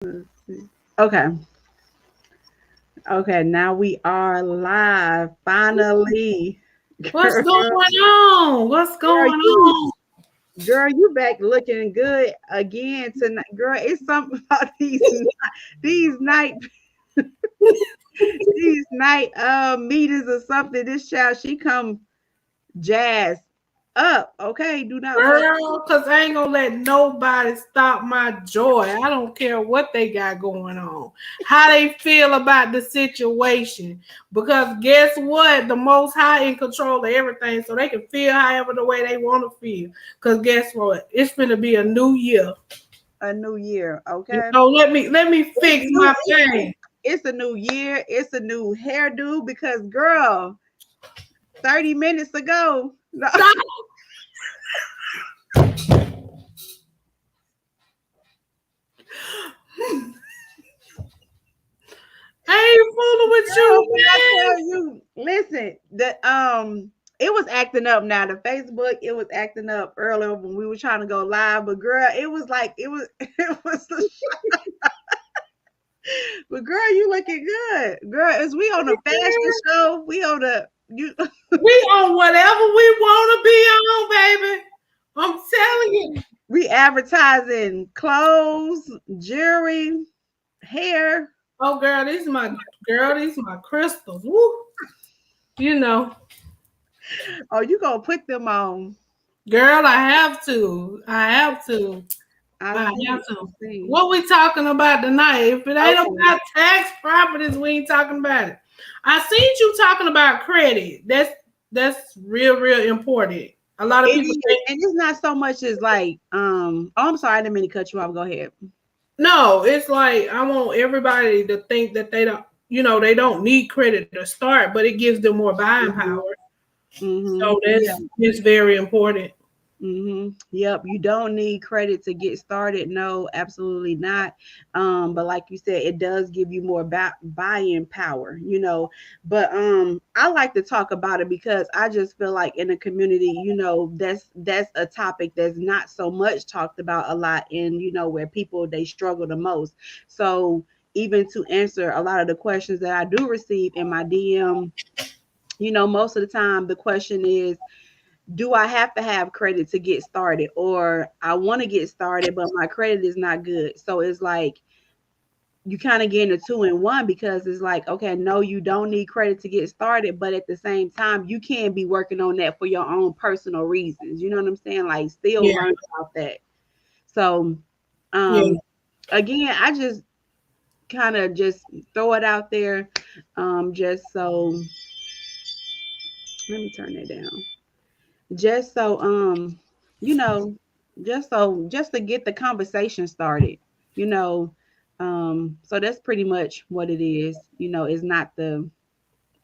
Okay. Okay, now we are live. Finally. What's Girl, going on? What's girl, going you on? you back looking good again tonight. Girl, it's something about these night these night meetings or something. This child, she come jazz up. Okay. Do not play. Girl, because I ain't gonna let nobody stop my joy. I don't care what they got going on, how they feel about the situation. Because guess what? The most high in control of everything, so they can feel however the way they want to feel. Because guess what? It's gonna be a new year. A new year. Okay. So let me It's fix new. my thing. It's a new year. It's a new hairdo because girl, 30 minutes ago. No, Stop. I ain't fooling with girl, you, when I man. tell you, listen, it was acting up now. The Facebook, it was acting up earlier when we were trying to go live, but girl, it was like it was but girl, you looking good. Girl, is we on a fashion show? We on a you We on whatever we want to be on, baby. I'm telling you. we advertising clothes, jewelry, hair. Oh, girl, these my crystals. Woo. You know, Oh, you gonna put them on. girl, I have to. I have to. I I see, have I to. see. What we talking about tonight? If it ain't Okay. about tax properties, we ain't talking about it. I seen you talking about credit. That's real important. A lot It of people is, think and it's not so much as like, oh, I'm sorry, I didn't mean to cut you off. Go ahead. no, it's like I want everybody to think that they don't need credit to start, but it gives them more buying power. Hmm. Hmm. So that's very important. Yep. You don't need credit to get started. No, absolutely not. But like you said, it does give you more buying power, But I like to talk about it because I just feel like in the community, that's a topic that's not so much talked about a lot in, where people they struggle the most. So even to answer a lot of the questions that I do receive in my DM, most of the time the question is, do I have to have credit to get started? Or I want to get started, but my credit is not good. So it's like you kind of get a two in one because it's like, okay, no, you don't need credit to get started, but at the same time, you can be working on that for your own personal reasons. You know what I'm saying? Like still Yeah, learn about that. So yeah. um again, I just kind of just throw it out there. Just so let me turn that down. Just so you know just to get the conversation started you know so that's pretty much what it is. It's not the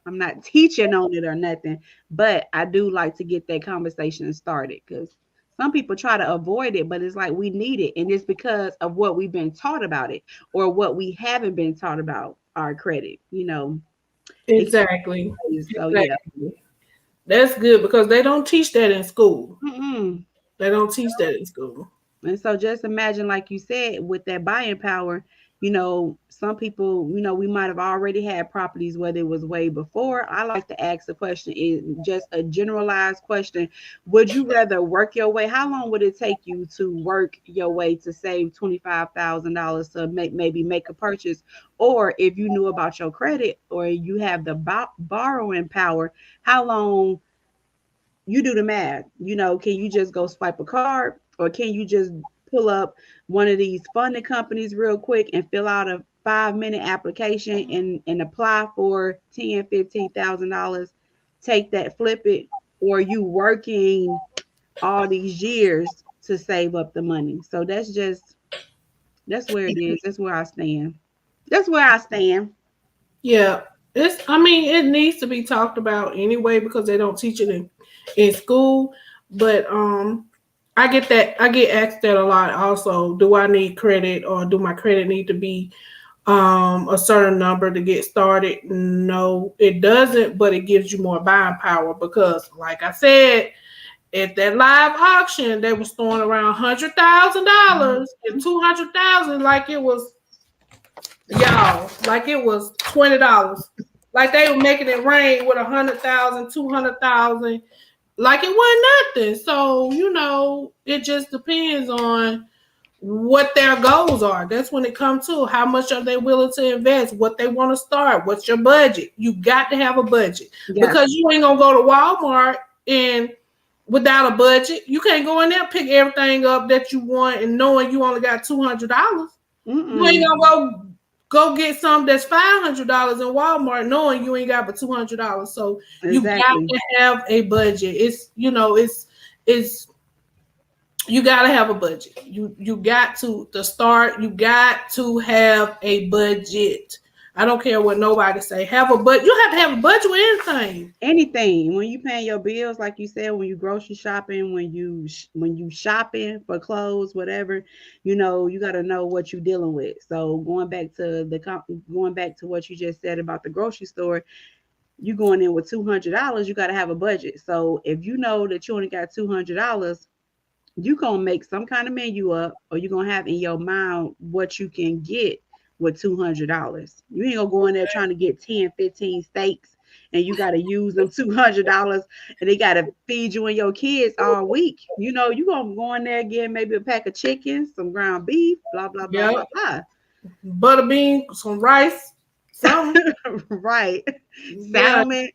I'm not teaching on it or nothing, but I do like to get that conversation started because some people try to avoid it, but it's like we need it, and it's because of what we've been taught about it or what we haven't been taught about our credit. It Exactly. so yeah. Exactly. That's good because they don't teach that in school. Mm-mm. They don't teach that in school. And so just imagine, like you said, with that buying power, some people, we might have already had properties whether it was way before. I like to ask the question is just a generalized question. Would you rather work your way? How long would it take you to work your way to save $25,000 to maybe make a purchase? Or if you knew about your credit or you have the borrowing power, how long you do the math. Can you just go swipe a card or can you just pull up one of these funding companies real quick and fill out a 5-minute application and apply for $10,000, $15,000, take that, flip it, or you working all these years to save up the money. So that's where it is. That's where I stand. That's where I stand. Yeah. It needs to be talked about anyway because they don't teach it in school. But I get asked that a lot also. Do I need credit or do my credit need to be a certain number to get started? No, it doesn't, but it gives you more buying power because like I said, at that live auction, they was throwing around $100,000 and 200,000 like it was. y'all, like it was $20. Like they were making it rain with 100,000, 200,000. Like it wasn't nothing. So, it just depends on what their goals are. That's when it comes to how much are they willing to invest, what they want to start, what's your budget. You got to have a budget because you ain't gonna go to Walmart and without a budget. You can't go in there pick everything up that you want and knowing you only got $200. You ain't gonna go get something that's $500 in Walmart knowing you ain't got but $200. So you got to have a budget. It's you got to have a budget. You got to start. You got to have a budget. I don't care what nobody say. Have a budget. You have to have a budget with anything. Anything. When you paying your bills, like you said, when you grocery shopping, when you shopping for clothes, whatever, you got to know what you're dealing with. So going back to what you just said about the grocery store, you going in with $200, you got to have a budget. So if you know that you only got $200, you gonna make some kind of menu up, or you're gonna have in your mind what you can get with $200. You ain't gonna go in there trying to get 10, 15 steaks, and you gotta use them $200, and they gotta feed you and your kids all week. You gonna go in there get maybe a pack of chicken, some ground beef, blah blah blah blah blah, butter bean, some rice, something. Right, salmon.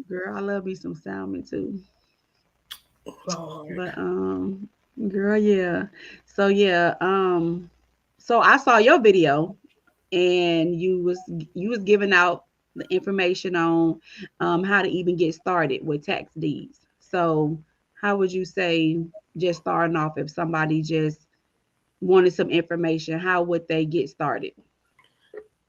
Girl, I love me some salmon too. Lord. But girl, yeah. So yeah, so I saw your video, and you was giving out the information on how to even get started with tax deeds. So how would you say, just starting off, if somebody just wanted some information, how would they get started?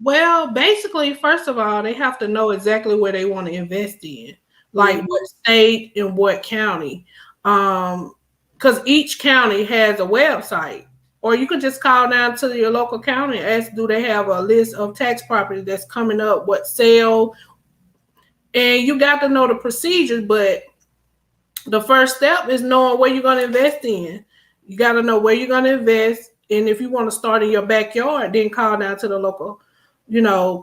Well, basically, first of all, they have to know exactly where they want to invest in, like what state and what county. Because each county has a website, or you could just call down to your local county and ask, do they have a list of tax properties that's coming up, what sale, and you got to know the procedures. But the first step is knowing where you're going to invest in. You got to know where you're going to invest, and if you want to start in your backyard, then call down to the local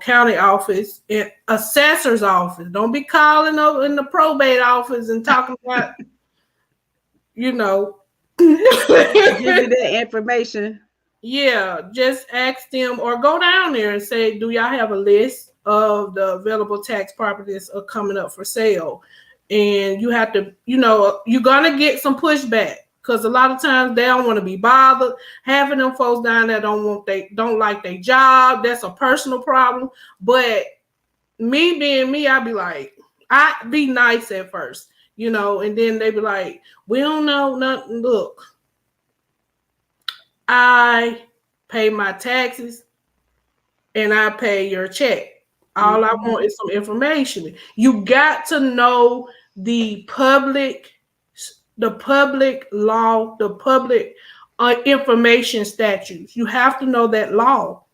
county office and assessor's office. Don't be calling up in the probate office and talking about give you that information. Yeah, just ask them or go down there and say, do y'all have a list of the available tax properties are coming up for sale? And you have to, you're gonna get some pushback, because a lot of times they don't want to be bothered. Having them folks down there don't like their job. That's a personal problem. But me being me, I'd be like, I'd be nice at first. And then they be like, we don't know nothing. Look, I pay my taxes and I pay your check. All I want is some information. You got to know the public law, the public information statutes. You have to know that law.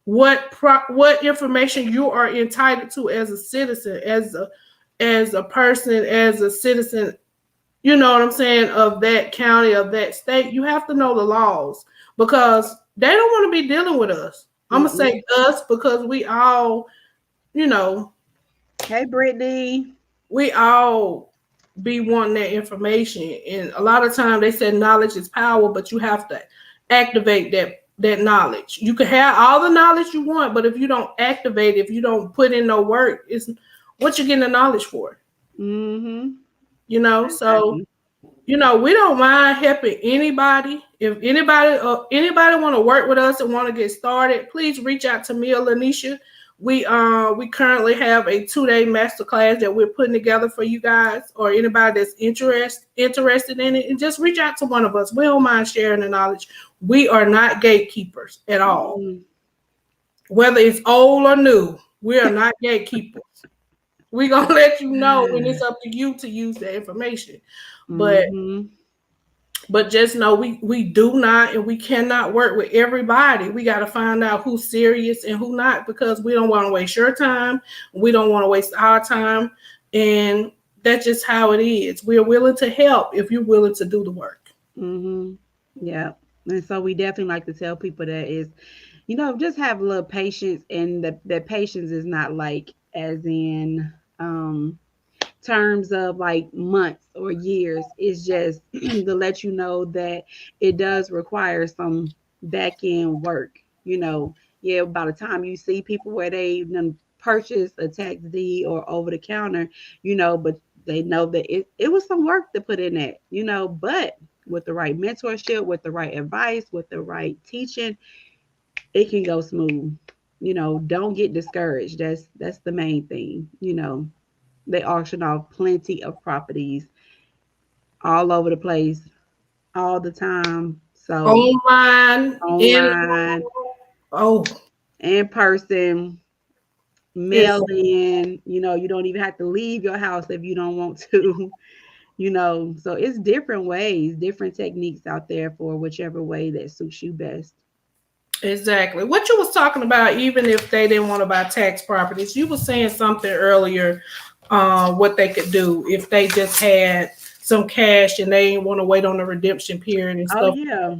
What information you are entitled to as a citizen, as a person, as a citizen, you know what I'm saying, of that county, of that state. You have to know the laws, because they don't want to be dealing with us. I'm going to say us, because we all, Hey, Brittany. We all be wanting that information. And a lot of times they say knowledge is power, but you have to activate that knowledge. You can have all the knowledge you want, but if you don't activate, if you don't put in no work, it's what you getting the knowledge for. So we don't mind helping anybody. If anybody want to work with us and want to get started, please reach out to me or Lanisha. We currently have a 2-day masterclass that we're putting together for you guys, or anybody that's interested in it, and just reach out to one of us. We don't mind sharing the knowledge. We are not gatekeepers at all. Whether it's old or new, we are not gatekeepers. We're going to let you know, and it's up to you to use the information. But just know we do not, and we cannot work with everybody. We got to find out who's serious and who not, because we don't want to waste your time. We don't want to waste our time. And that's just how it is. We're willing to help if you're willing to do the work. Yeah. And so we definitely like to tell people that is, just have a little patience, and that patience is not like as in terms of like months or years. It's just to let you know that it does require some back end work. Yeah, by the time you see people where they done purchase a tax deed or over the counter, but they know that it was some work to put in that, but with the right mentorship, with the right advice, with the right teaching, it can go smooth. Don't get discouraged. That's the main thing. They auction off plenty of properties all over the place, all the time. So Online, in online, oh, in person, it's mail in, you don't even have to leave your house if you don't want to, So it's different ways, different techniques out there for whichever way that suits you best. exactly what you was talking about. Even if they didn't want to buy tax properties, you were saying something earlier. What they could do if they just had some cash and they didn't want to wait on the redemption period and Oh stuff. yeah.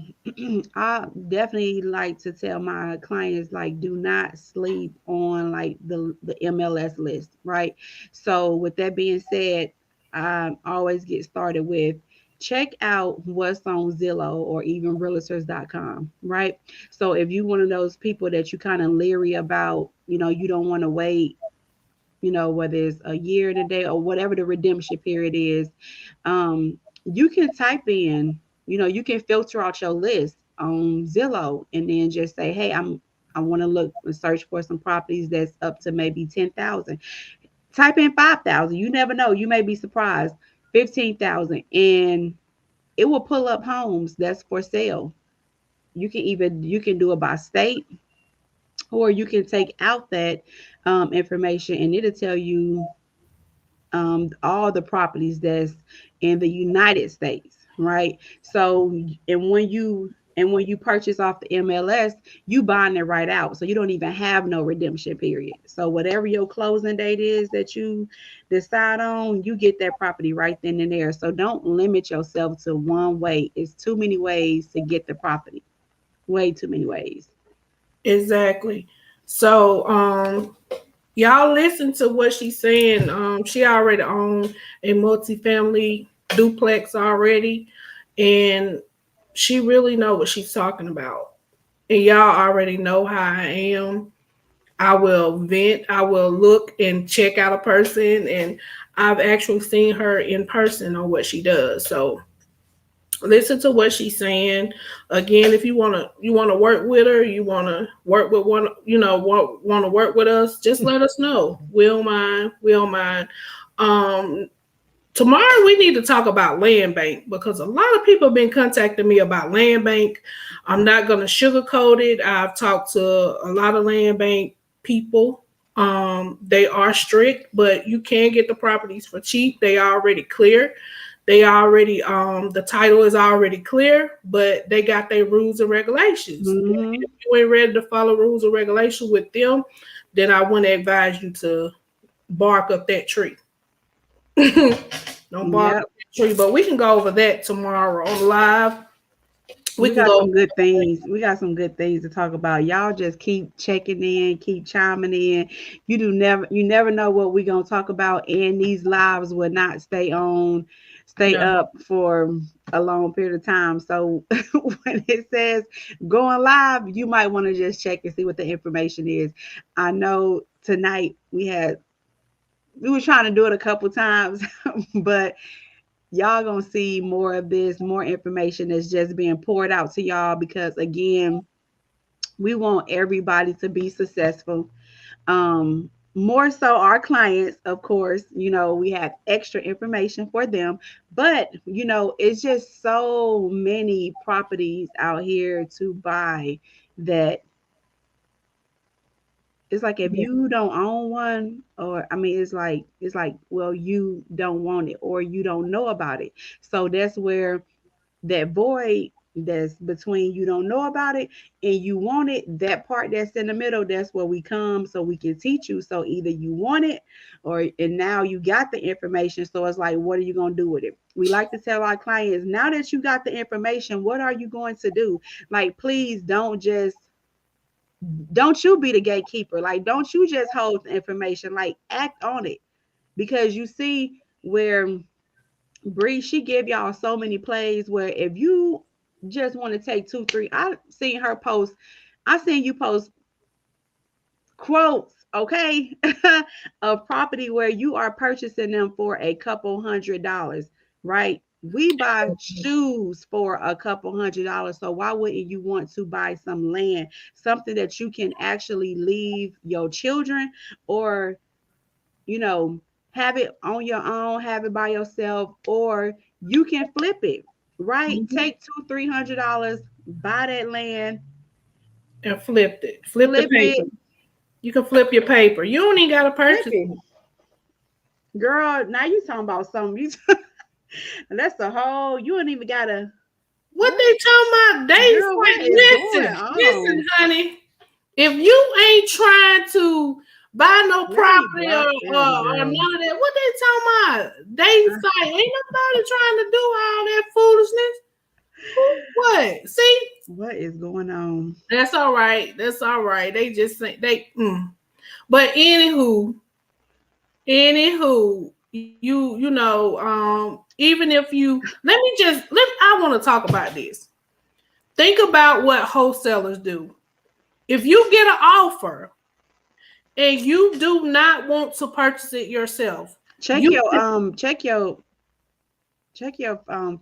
I definitely like to tell my clients, like, do not sleep on like the MLS list, right? So with that being said, I always get started with check out what's on Zillow or even realtors.com, right? So if you one of those people that you kind of leery about, you don't want to wait, whether it's a year and a day or whatever the redemption period is, you can type in, you can filter out your list on Zillow and then just say, hey, I want to look and search for some properties that's up to maybe 10,000. Type in 5,000. You never know. You may be surprised. 15,000, and it will pull up homes that's for sale. You can do it by state, or you can take out that information, and it'll tell you all the properties that's in the United States, right? So, and when you purchase off the MLS, you buying it right out, so you don't even have no redemption period. So whatever your closing date is that you decide on, you get that property right then and there. So don't limit yourself to one way. It's too many ways to get the property. Way too many ways. Exactly. So, y'all listen to what she's saying. She already owned a multifamily duplex already, and she really know what she's talking about. And y'all already know how I am. I will vent. I will look and check out a person, and I've actually seen her in person on what she does. So listen to what she's saying. Again, if you wanna work with her, you wanna work with one, wanna work with us, just let us know. We'll mind. We'll mind. Um, Tomorrow we need to talk about land bank because a lot of people have been contacting me about land bank. I'm not gonna sugarcoat it. I've talked to a lot of land bank people. They are strict, but you can get the properties for cheap. They are already clear. They already the title is already clear, but they got their rules and regulations. Mm-hmm. If you ain't ready to follow rules and regulations with them, then I wouldn't advise you to bark up that tree. Don't bark Yep. up that tree. But we can go over that tomorrow on live. We We can got go. some good things. We got some good things to talk about. Y'all just keep checking in, keep chiming in. You never know what we're gonna talk about, and these lives will not stay No, up for a long period of time. So when it says going live, you might want to just check and see what the information is. I know tonight we were trying to do it a couple times, but y'all gonna see more of this, more information that's just being poured out to y'all, because again, we want everybody to be successful. More so our clients, of course, we have extra information for them, but it's just so many properties out here to buy that it's like if you don't own one, or I mean it's like well, you don't want it or you don't know about it. So that's where that void that's between you don't know about it and you want it, that part that's in the middle, that's where we come so we can teach you. So either you want it or and now you got the information. So it's like, what are you gonna do with it? We like to tell our clients, now that you got the information, what are you going to do? Like, please don't you be the gatekeeper. Like, don't you just hold the information, like act on it. Because you see where Bree, she give y'all so many plays where if you just want to take two, three, I seen her post, I seen you post quotes, okay, of property where you are purchasing them for a couple $100s, right? We buy shoes for a couple $100s. So why wouldn't you want to buy some land, something that you can actually leave your children or, you know, have it on your own, have it by yourself, or you can flip it, right? Mhm. Take two, $300, buy that land, And flipped it. Flip the flip paper. it, You can flip your paper. You don't even gotta flip purchase it. it. Girl, now you talking about something. That's the whole, you don't even gotta, What what? they talking about? They Girl, what say, is going listen, on? honey. If you ain't trying to buy no Let me property block them, or none girl. of that, what they talking about? They Uh, say ain't nobody trying to do all that foolishness. What? See, what is going on? that's all right. That's all right. They just say they. But anywho, you know, even if you I want to talk about this. Think about what wholesalers do. If you get an offer and you do not want to purchase it yourself, Check you your can,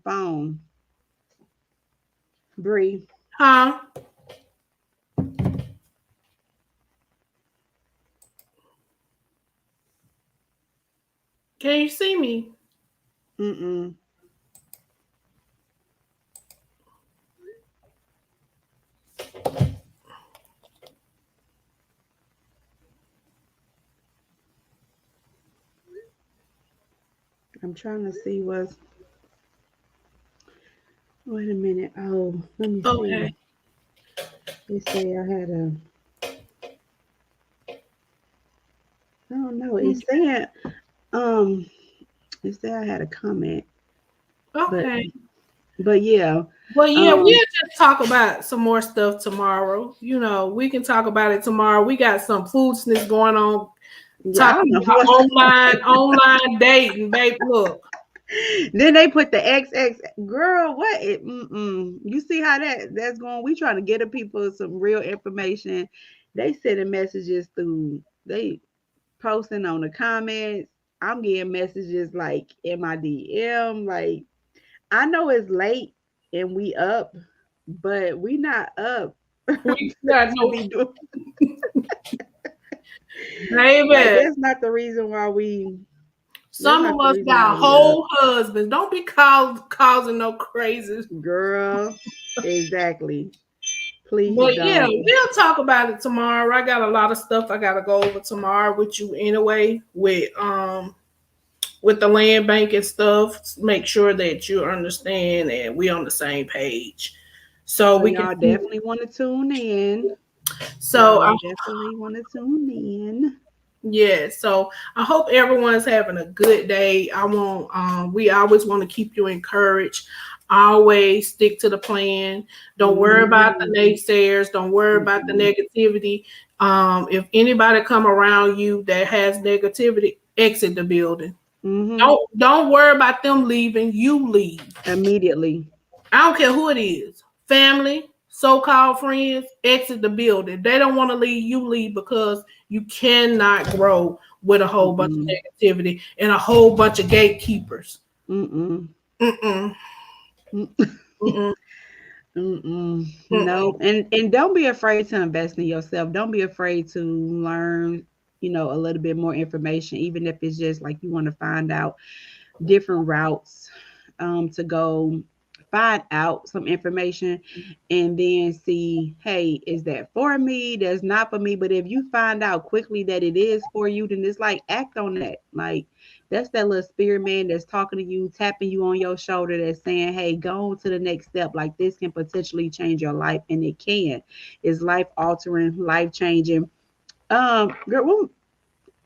phone, Bree. huh? Can you see me? Mm-mm. I'm trying to see what's, wait a minute. Oh, let me see. Okay. They say I had a, I don't know. It's saying, um, it said I had a comment, but, Okay. yeah, But yeah, we'll um, just talk about some more stuff tomorrow. You know, we can talk about it tomorrow. We got some foolishness going on, yeah, I don't talking know about what's. online dating, babe. Look, Then they put the XX, girl. What? You see how that's going? We trying to get the people some real information. They sending messages through. They posting on the comments. I'm getting messages like in my DM. Like, I know it's late and we up, but we not up we got to no be doing. Like, baby. that's not the reason why we. That's Some not of the us reason why got we up, whole husbands. Don't be causing no crazy. girl. Exactly. Please But yeah, don't. we'll talk about it tomorrow. I got a lot of stuff I gotta go over tomorrow with you anyway, with the land bank and stuff. Make sure that you understand and we on the same page. So So we can y'all see. definitely want to tune in. So Y'all definitely want to tune in. yeah, so I hope everyone's having a good day. We always want to keep you encouraged. Always stick to the plan. Don't worry about the Mm-hmm. naysayers. Don't worry about the Mm-mm. negativity. If anybody come around you that has negativity, exit the building. Mm-hmm. Don't worry about them leaving. You leave. Immediately. I don't care who it is. Family, so-called friends, exit the building. They don't want to leave, you leave because you cannot grow with a whole bunch of Mm-mm. negativity and a whole bunch of gatekeepers. Mm-mm. Mm-mm. Mm-mm. Mm-mm. Mm-mm. No. And don't be afraid to invest in yourself. Don't be afraid to learn, a little bit more information, even if it's just like you want to find out different routes to go find out some information and then see, hey, is that for me? That's not for me. But if you find out quickly that it is for you, then it's like act on that. Like That's that little spirit man that's talking to you, tapping you on your shoulder, that's saying, hey, go on to the next step. Like, this can potentially change your life, and it can. It's life altering, life changing. Girl,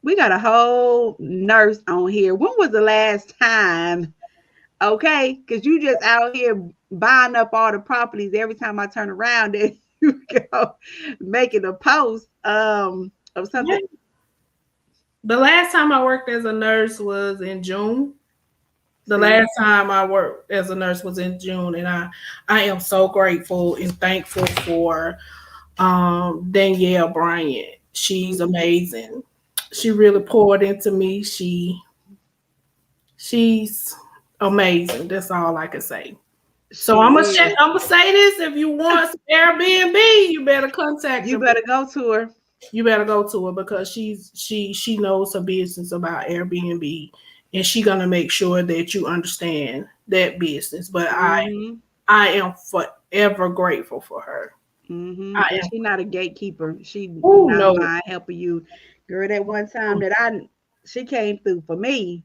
we got a whole nurse on here. When was the last time? Okay, because you just out here buying up all the properties. Every time I turn around, then you go making a post of something. Yeah. The last time I worked as a nurse was in June. The last time I worked as a nurse was in June, and I am so grateful and thankful for Danielle Bryant. She's amazing. She really poured into me. She's amazing. That's all I can say. So I'm gonna say this: if you want some Airbnb, you better contact her. You better go to her. You better go to her because she knows her business about Airbnb, and she's gonna make sure that you understand that business. But I am forever grateful for her. She's not a gatekeeper. She not mind helping you. Girl, that one time that she came through for me.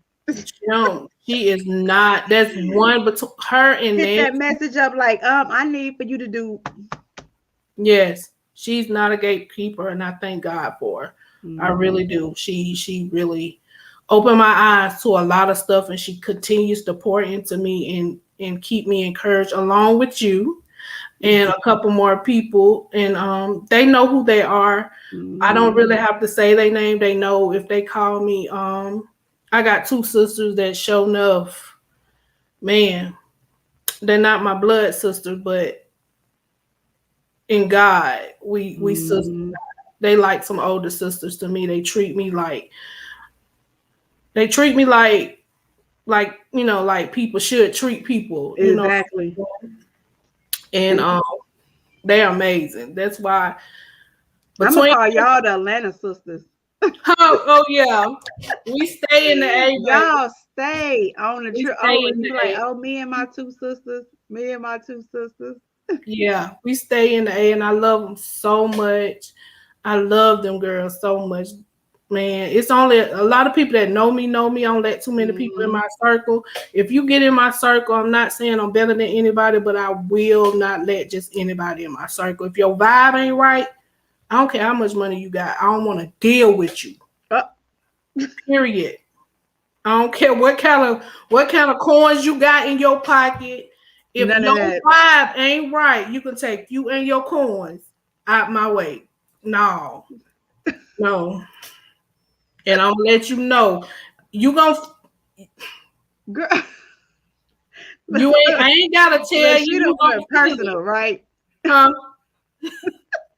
No, she is not. That's one between her and Hit that message up like, I need for you to do. Yes, she's not a gatekeeper, and I thank God for her. I really do. She really opened my eyes to a lot of stuff, and she continues to pour into me and keep me encouraged, along with you and a couple more people. And they know who they are. I don't really have to say their name. They know if they call me. I got two sisters that show enough. Man, they're not my blood sisters, but in God, we sisters. They like some older sisters to me. They treat me like like people should treat people. Exactly. And they're amazing. That's why I'm gonna call y'all the Atlanta sisters. Oh yeah, we stay in the A. Y'all stay on the trip. Me and my two sisters. Yeah, we stay in the A, and I love them so much. I love them girls so much, man. It's only a lot of people that know me. I don't let too many people in my circle. If you get in my circle, I'm not saying I'm better than anybody, but I will not let just anybody in my circle. If your vibe ain't right, I don't care how much money you got. I don't want to deal with you. Period. I don't care what kind of coins you got in your pocket. If no vibe ain't right, you can take you and your coins out my way. No. And I'm gonna let you know. You gonna girl. I ain't gotta tell you. You don't want personal, right? Huh?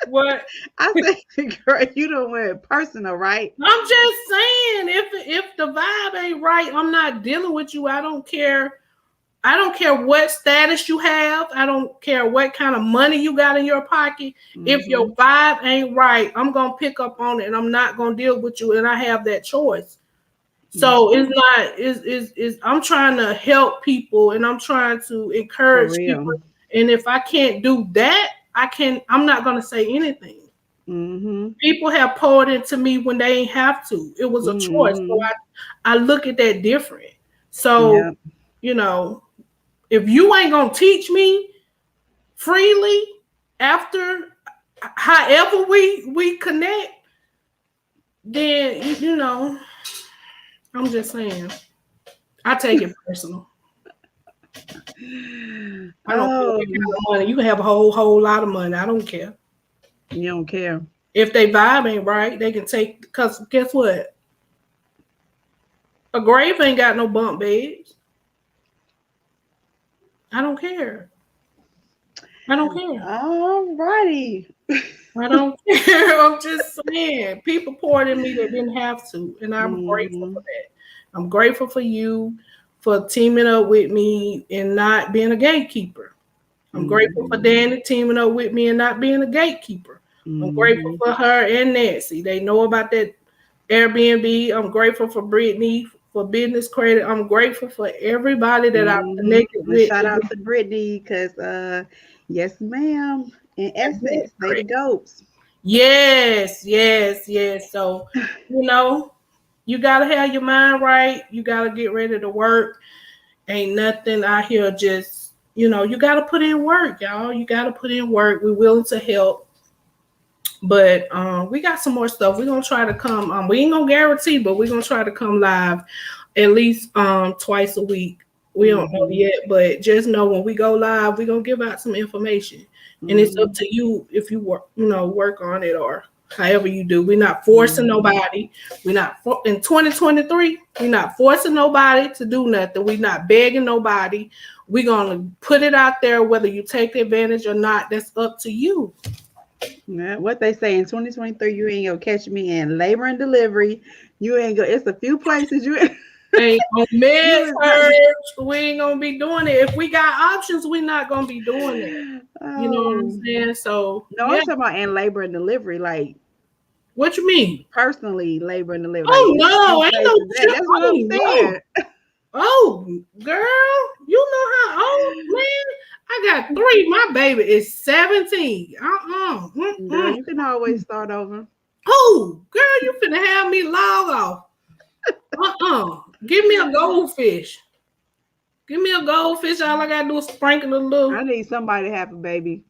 What? I said, girl, you don't want it personal, right? I'm just saying, if the vibe ain't right, I'm not dealing with you. I don't care. I don't care what status you have. I don't care what kind of money you got in your pocket. If your vibe ain't right, I'm gonna pick up on it, and I'm not gonna deal with you. And I have that choice. So it's not. I'm trying to help people, and I'm trying to encourage people. And if I can't do that, I'm not gonna say anything. People have poured into me when they ain't have to. It was a choice. So I look at that different. So if you ain't gonna teach me freely after however we connect, then I'm just saying, I take it personal. I don't care what kind of money. You can have a whole lot of money. I don't care. You don't care. If they vibe ain't right, they can take, because guess what? A grave ain't got no bunk beds. I don't care. All righty. I don't care. I'm just saying. People poured in me that didn't have to. And I'm grateful for that. I'm grateful for you for teaming up with me and not being a gatekeeper. I'm grateful for Danny teaming up with me and not being a gatekeeper. I'm grateful for her and Nancy. They know about that Airbnb. I'm grateful for Brittany for business credit. I'm grateful for everybody that I've connected with. Shout out to Brittany because yes, ma'am. In Essex, they the goats. Yes. So, You gotta have your mind right. You gotta get ready to work. Ain't nothing out here just, you gotta put in work, y'all. You gotta put in work. We're willing to help. But we got some more stuff. We're gonna try to come. We ain't gonna guarantee, but we're gonna try to come live at least twice a week. We don't know yet, but just know when we go live, we're gonna give out some information. And it's up to you if you work on it or however you do. We're not forcing nobody. We're not in 2023. We're not forcing nobody to do nothing. We're not begging nobody. We're gonna put it out there, whether you take advantage or not. That's up to you. Yeah, what they say in 2023, you ain't gonna catch me in labor and delivery. You ain't gonna. It's a few places you ain't gonna med-surg. We ain't gonna be doing it. If we got options, we're not gonna be doing it. You know what I'm saying? So no, I'm talking about in labor and delivery, like. What you mean? Personally, labor and delivery. Oh like, no, ain't no. That's what I'm saying. Oh, girl, you know how old, man? I got 3. My baby is 17. Girl, you can always start over. Oh, girl, you finna have me log off. Give me a goldfish. Give me a goldfish. All I gotta do is sprinkle a little. I need somebody to have a baby.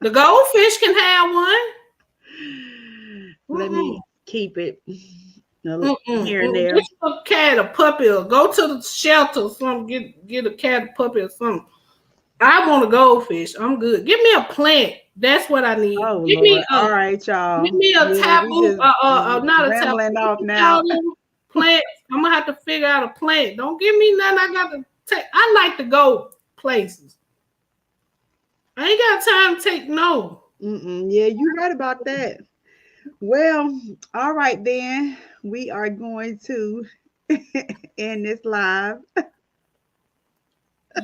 The goldfish can have one. Let me keep it. Here and there. Get a cat, a puppy, or go to the shelter or something. Get a cat, a puppy, or something. I want a goldfish. I'm good. Give me a plant. That's what I need. Oh, give me all right, y'all. Give me a taboo. Not a taboo. Off now. Plant. I'm gonna have to figure out a plant. Don't give me nothing. I got to take. I like to go places. I ain't got time to take no. Yeah, you're right about that. Well, all right then. We are going to end this live.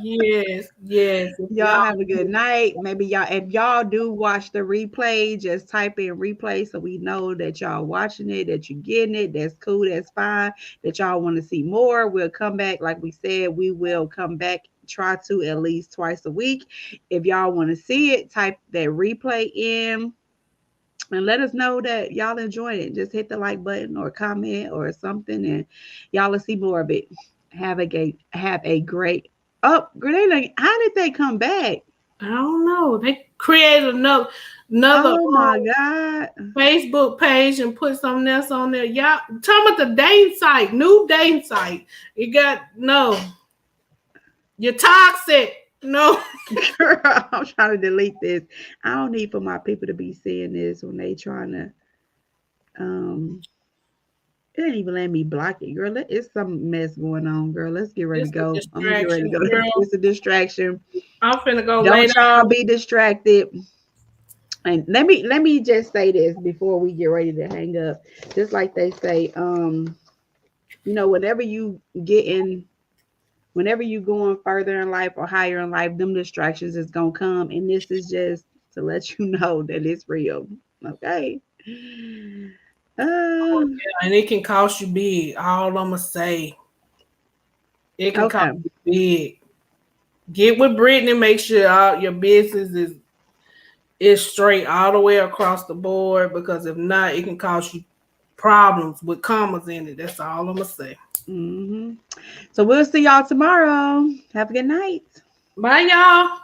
Yes. Y'all have a good night. Maybe if y'all do watch the replay, just type in replay so we know that y'all watching it, that you're getting it. That's cool. That's fine. That y'all want to see more. We'll come back. Like we said, we will come back. Try to at least twice a week. If y'all want to see it, type that replay in. And let us know that y'all enjoyed it. Just hit the like button or comment or something, and y'all will see more of it. Have a great. Oh, Grenada! How did they come back? I don't know. They created another. Oh my God! Facebook page and put something else on there. Y'all talking about the dating site, new dating site. You got no. You're toxic. No, girl, I'm trying to delete this. I don't need for my people to be seeing this when they trying to. It ain't even letting me block it, girl. It's some mess going on, girl. Let's get ready to go. I'm gonna get ready to go. It's a distraction. I'm finna go. Don't y'all be distracted. And let me just say this before we get ready to hang up. Just like they say, whenever you going further in life or higher in life, them distractions is gonna come. And this is just to let you know that it's real. Okay. And it can cost you big. All I'm gonna say, it can cost you big. Get with Brittany. Make sure all your business is straight all the way across the board. Because if not, it can cost you problems with commas in it. That's all I'm gonna say. So we'll see y'all tomorrow. Have a good night. Bye, y'all.